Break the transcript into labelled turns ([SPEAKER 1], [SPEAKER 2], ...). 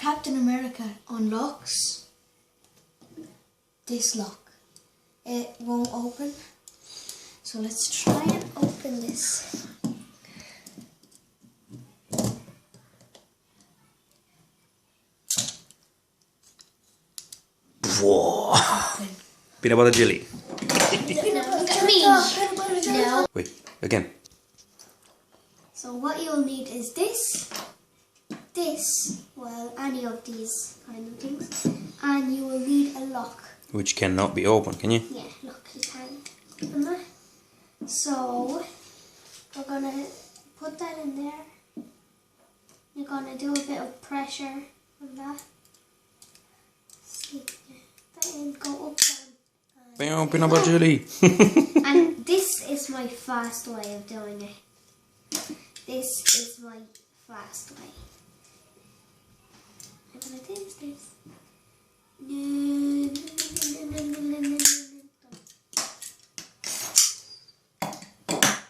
[SPEAKER 1] Captain America unlocks this lock. It won't open. So let's try and open this.
[SPEAKER 2] Whoa. Peanut butter jelly.
[SPEAKER 1] No.
[SPEAKER 2] Wait, again.
[SPEAKER 1] So what you'll need is this, well, any of these kind of things, and you will need a lock.
[SPEAKER 2] Which cannot be opened, can you?
[SPEAKER 1] Yeah, look, you can open that. So we're gonna put that in there. You're gonna do a bit of pressure on that. See, that in, go up down.
[SPEAKER 2] Bam, peanut butter jelly.
[SPEAKER 1] And this is my fast way of doing it. This is my fast way.